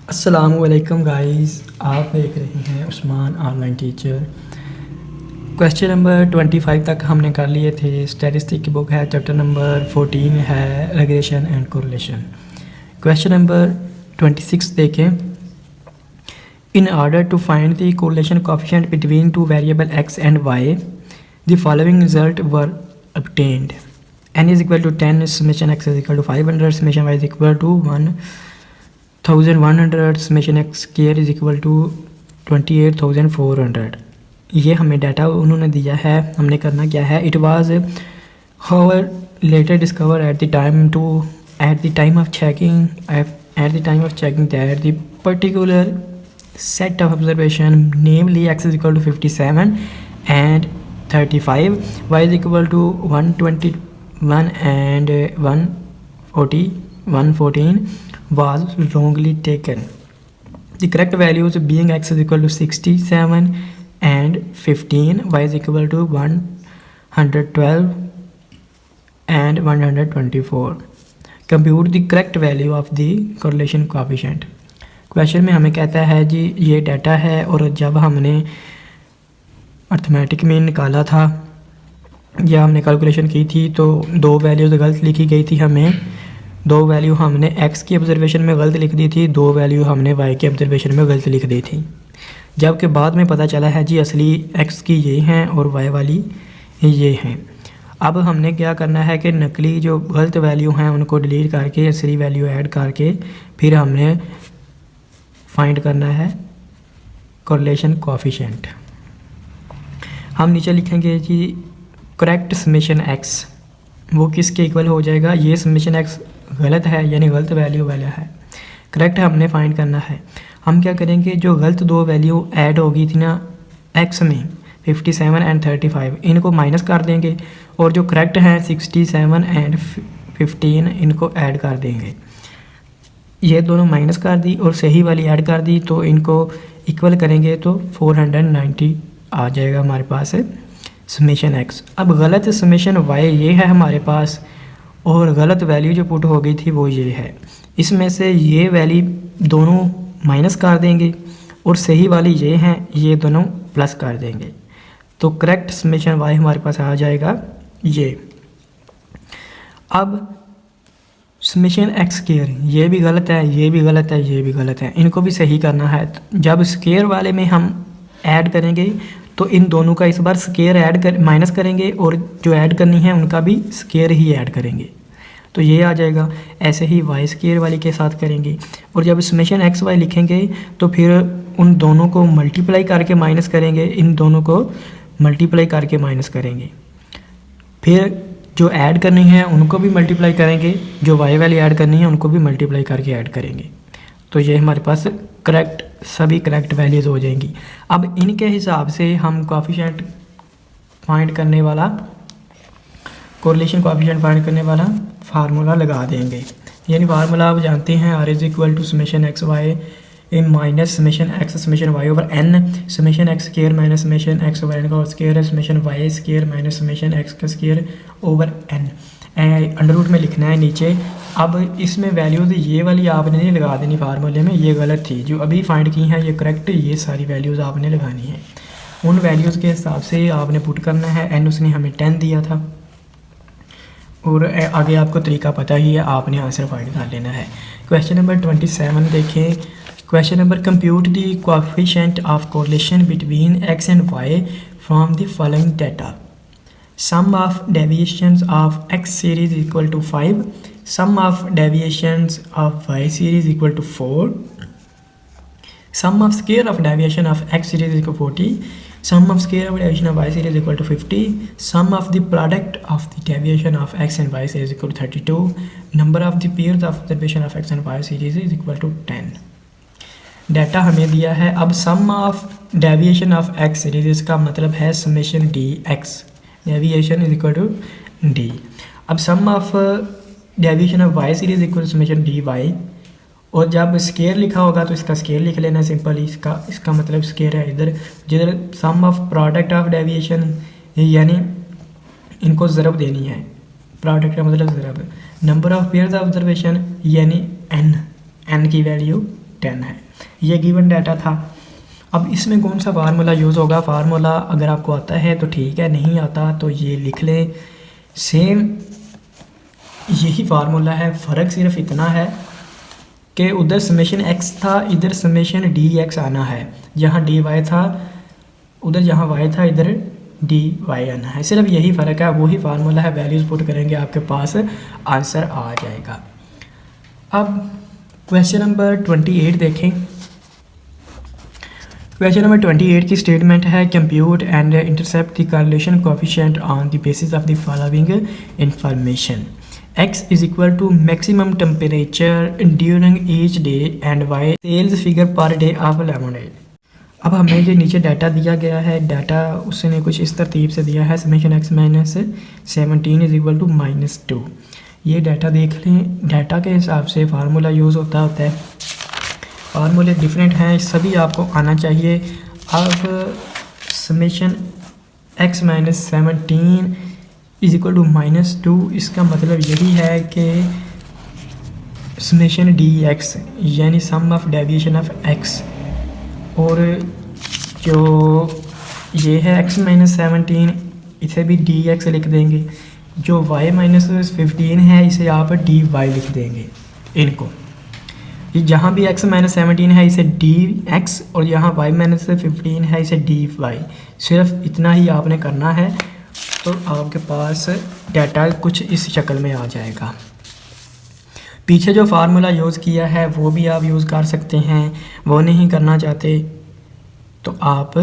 अस्सलामुअलैकुम गाइस, आप देख रहे हैं Usman online teacher. Question number 25 तक हमने कर लिए थे। स्टैटिस्टिक की बुक है, चैप्टर नंबर 14 है regression and correlation. Question number 26 देखें। In order to find the correlation coefficient between two variable x and y the following result were obtained. n is equal to 10, summation x is equal to 500, summation y is equal to 1100, summation x square is equal to 28,400। ये हमें data उन्होंने दिया है, हमने करना क्या है। It was however later discovered at the time of checking that the particular set of observation, namely x is equal to 57 and 35, y is equal to 121 and 114 was wrongly taken. The correct values being x is equal to 67 and 15, y is equal to 112 and 124. Compute the correct value of the correlation coefficient. Question में हमें कहता है जी ये data है, और जब हमने arithmetic में निकाला था या हमने कैलकुलेशन की थी तो दो वैल्यूज़ गलत लिखी गई थी। हमें दो वैल्यू हमने x की ऑब्जर्वेशन में गलत लिख दी थी, दो वैल्यू हमने y की ऑब्जर्वेशन में गलत लिख दी थी। जबकि बाद में पता चला है जी असली x की ये हैं और y वाली ये हैं। अब हमने क्या करना है कि नकली जो गलत वैल्यू हैं उनको डिलीट करके असली वैल्यू ऐड करके फिर हमने फाइंड करना है कोरिलेशन कोएफिशिएंट। हम नीचे लिखेंगे जी करेक्ट समेशन x, वो किसके इक्वल हो जाएगा। ये समेशन x गलत है यानी गलत वैल्यू वाला है, करेक्ट हमने फाइंड करना है। हम क्या करेंगे, जो गलत दो वैल्यू ऐड होगी थी ना x में 57 एंड 35, इनको माइनस कर देंगे, और जो करेक्ट हैं 67 एंड 15 इनको ऐड कर देंगे। ये दोनों माइनस कर दी और सही वाली ऐड कर दी, तो इनको इक्वल करेंगे तो 490 आ जाएगा हमारे पास समेशन x। अब गलत समेशन y ये है हमारे पास, और गलत वैल्यू जो पुट हो गई थी वो ये है। इसमें से ये वैल्यू दोनों माइनस कर देंगे और सही वाली ये हैं, ये दोनों प्लस कर देंगे, तो करेक्ट समेशन y हमारे पास आ जाएगा ये। अब समेशन x स्क्वायर ये भी गलत है, ये भी गलत है, ये भी गलत है, इनको भी सही करना है। जब स्क्वायर वाले में हम ऐड करेंगे तो इन दोनों का इस बार स्क्वायर माइनस करेंगे, और जो ऐड करनी है उनका भी स्क्वायर ही ऐड करेंगे, तो ये आ जाएगा। ऐसे ही y स्क्वायर वाले के साथ करेंगे, और जब समेशन x y लिखेंगे तो फिर उन दोनों को मल्टीप्लाई करके माइनस करेंगे, इन दोनों को मल्टीप्लाई करके माइनस करेंगे, फिर जो ऐड करनी है उनको भी मल्टीप्लाई करेंगे, जो y वाली ऐड करनी है उनको भी मल्टीप्लाई करके ऐड करेंगे, तो ये हमारे पास करेक्ट सभी करेक्ट वैल्यूज़ हो जाएंगी। अब इनके हिसाब से हम कोएफिशिएंट फाइंड करने वाला कोरिलेशन कोएफिशिएंट फाइंड करने वाला फार्मूला लगा देंगे। यानी फार्मूला आप जानते हैं, r is equal to summation x y minus summation x summation y over n, summation x square minus summation x over n का स्क्वायर है, summation y square minus summation x का square over n। Under root में लिखना है नीचे। अब इसमें values ये वाली आपने नहीं लगा देनी फार्मूले में, ये गलत थी, जो अभी फाइंड की हैं ये करेक्ट, ये सारी वैल्यूज़ आपने लगानी है। उन वैल्यूज़ के हिसाब से आपने पुट करना है। n उसने हमें 10 दिया था, और आगे आपको तरीका पता ही है, आपने आंसर फाइंड कर लेना है। क्वेश्चन नंबर 27 देखें। Question number compute the coefficient of correlation between x and y from the following data. Sum of deviations of x series equal to 5, sum of deviations of y series equal to 4, sum of square of deviation of x series equal to 40, sum of square of deviation of y series equal to 50, sum of the product of the deviation of x and y series equal to 32, number of the pairs of observation of x and y series is equal to 10। Data हमें दिया है। अब sum of deviation of x series, इसका मतलब है summation d x, deviation is equal to d. अब sum of deviation of y series equal to summation d y, और जब स्केयर लिखा होगा तो इसका स्केयर लिख लेना सिंपल, इसका मतलब स्केयर है इधर। जिधर sum of product of deviation यानी इनको ज़रब देनी है, प्रोडक्ट का मतलब ज़रब। Number of pairs of observation यानी n की वैल्यू 10 है। ये गिवन डाटा था। अब इसमें कौन सा फार्मूला यूज़ होगा? फार्मूला अगर आपको आता है तो ठीक है, नहीं आता तो ये लिख लें। सेम यही फार्मूला है, फ़र्क सिर्फ इतना है कि उधर समेशन x था, इधर समेशन dx आना है। जहाँ dy था उधर, जहाँ y था इधर dy आना है। सिर्फ यही फ़र्क है, वही फार्मूला है। वैल्यूज़ पुट करेंगे आपके पास आंसर आ जाएगा। अब क्वेश्चन नंबर 28 देखें। क्वेश्चन नंबर 28 की स्टेटमेंट है, compute and intercept the correlation coefficient on the basis of the following information. x is equal to maximum temperature during each day and y sales figure per day of lemonade। अब हमें ये नीचे data दिया गया है। Data उसने कुछ इस तरतीब से दिया है, summation x minus 17 is equal to -2। ये डाटा देख लें। डाटा के हिसाब से फार्मूला यूज़ होता है। फार्मूले डिफरेंट हैं, सभी आपको आना चाहिए। अब summation x minus 17 is equal to -2, इसका मतलब यही है कि समेशन dx यानी sum of deviation of x, और जो ये है x माइनस 17 इसे भी dx लिख देंगे। जो y माइनस 15 है इसे आप dy लिख देंगे। इनको ये जहाँ भी x माइनस 17 है इसे dx, और यहाँ y माइनस 15 है इसे dy। सिर्फ इतना ही आपने करना है तो आपके पास डाटा कुछ इस शक्ल में आ जाएगा। पीछे जो फार्मूला यूज़ किया है वो भी आप यूज़ कर सकते हैं। वो नहीं करना चाहते तो आप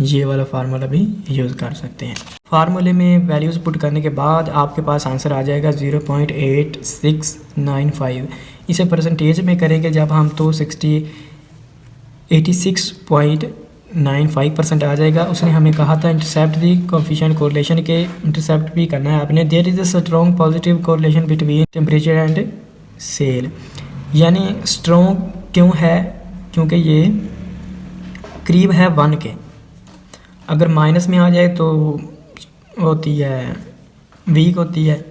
ये वाला फार्मूला भी यूज़ कर सकते हैं। फार्मूले में वैल्यूज़ पुट करने के बाद आपके पास आंसर आ जाएगा 0.8695। इसे परसेंटेज में करेंगे जब हम तो 86.95% आ जाएगा। उसने हमें कहा था इंटरसेप्ट दी कोएफिशिएंट कोरिलेशन के, इंटरसेप्ट भी करना है आपने। There is a strong positive correlation between temperature and sale. यानी स्ट्रॉन्ग क्यों है? क्योंकि ये करीब है 1 के। अगर माइनस में आ जाए तो होती है वीक होती है,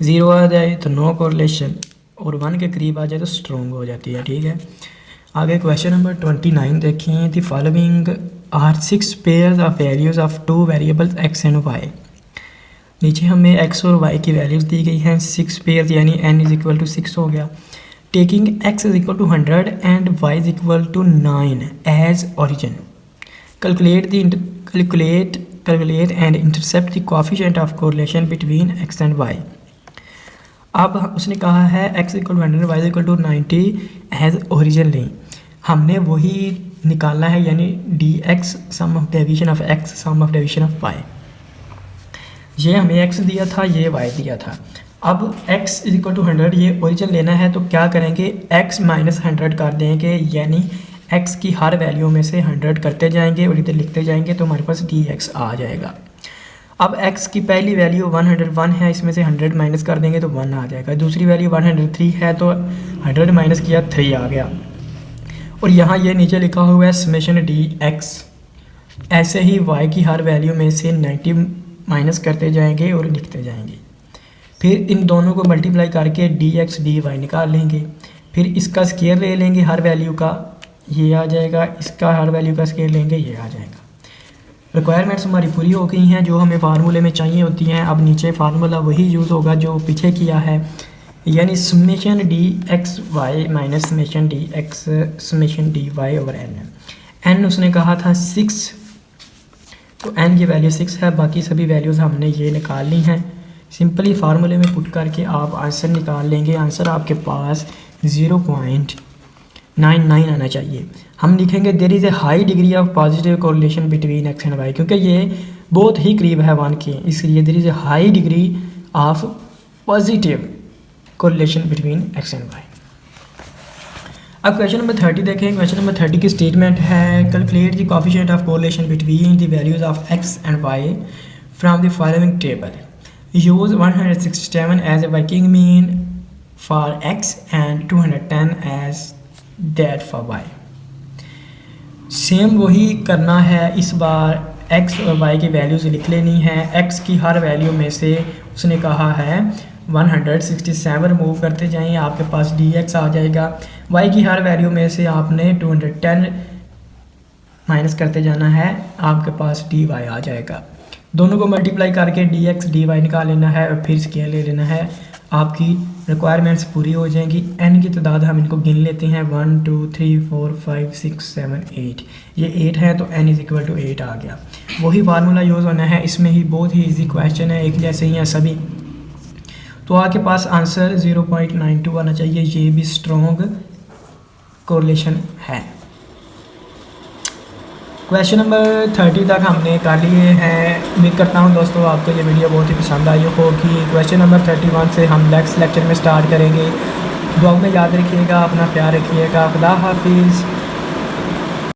0 आ जाए तो नो कोरिलेशन, और 1 के करीब आ जाए तो स्ट्रॉन्ग हो जाती है। ठीक है, आगे क्वेश्चन नंबर 29 देखें। The following are 6 pairs of values of 2 variables x and y। नीचे हमें x और y की वैल्यूज़ दी गई हैं 6 पेयर्स, यानी n इज इक्वल टू 6 हो गया। Taking x is equal to 100 and y is equal to 9 as origin, calculate and intercept the coefficient of correlation between x and y। अब उसने कहा है x equal to 100 y equal to 90 as origin लें। हमने वही निकालना है, यानी dx sum of deviation of x sum of deviation of y। ये हमें x दिया था, ये y दिया था। अब x इज इक्वल टू 100 ये ओरिजिन लेना है तो क्या करेंगे, x माइनस 100 कर देंगे, यानी x की हर वैल्यू में से 100 करते जाएंगे और इधर लिखते जाएंगे तो हमारे पास dx आ जाएगा। अब x की पहली वैल्यू 101 है, इसमें से 100 माइनस कर देंगे तो 1 आ जाएगा। दूसरी वैल्यू 103 है तो 100 माइनस किया 3 आ गया। और यहाँ ये नीचे लिखा हुआ है समेशन dx। ऐसे ही y की हर वैल्यू में से 90 माइनस करते जाएंगे और लिखते जाएंगे। फिर इन दोनों को मल्टीप्लाई करके dx dy निकाल लेंगे। फिर इसका स्केयर ले लेंगे हर वैल्यू का, ये आ जाएगा। इसका हर वैल्यू का स्केयर लेंगे, ये आ जाएगा। रिक्वायरमेंट्स हमारी पूरी हो गई हैं जो हमें फार्मूले में चाहिए होती हैं। अब नीचे फार्मूला वही यूज़ होगा जो पीछे किया है, यानी summation dxy minus summation dx summation dy over n उसने कहा था 6, तो n की वैल्यू 6 है। बाकी सभी वैल्यूज़ हमने ये निकाल ली हैं। सिंपली फार्मूले में पुट करके आप आंसर निकाल लेंगे। आंसर आपके पास 0.99 आना चाहिए। हम लिखेंगे there is a high degree of positive correlation between x and y, क्योंकि ये बहुत ही करीब है 1 के, इसलिए there is a high degree of positive correlation between x and y। अब क्वेश्चन नंबर 30 देखें। क्वेश्चन नंबर 30 की स्टेटमेंट है, calculate the coefficient of correlation between the values of x and y from the following table. Use 167 as a working mean for x and 210 as that for y। Same वही करना है, इस बार x और y की values लिख लेनी है। x की हर वैल्यू में से उसने कहा है 167 रिमूव करते जाएं, आपके पास dx आ जाएगा। y की हर वैल्यू में से आपने 210 माइनस करते जाना है, आपके पास dy आ जाएगा। दोनों को मल्टीप्लाई करके dx dy निकाल लेना है और फिर स्केयर ले लेना है, आपकी रिक्वायरमेंट्स पूरी हो जाएंगी। n की तादाद हम इनको गिन लेते हैं, 1 2 3 4 5 6 7 8, ये 8 है तो n इज़ इक्वल टू 8 आ गया। वही फार्मूला यूज़ होना है, इसमें ही बहुत ही इजी क्वेश्चन है, एक जैसे ही हैं सभी। तो आपके पास आंसर 0.92 आना चाहिए, ये भी स्ट्रॉन्ग कोरिलेशन है। क्वेश्चन नंबर 30 तक हमने कर लिए हैं। उम्मीद करता हूँ दोस्तों आपको ये वीडियो बहुत ही पसंद आई होगी। क्वेश्चन नंबर 31 से हम नेक्स्ट लेक्चर में स्टार्ट करेंगे। दुआ में याद रखिएगा, अपना ख्याल रखिएगा। खुदा हाफिज़।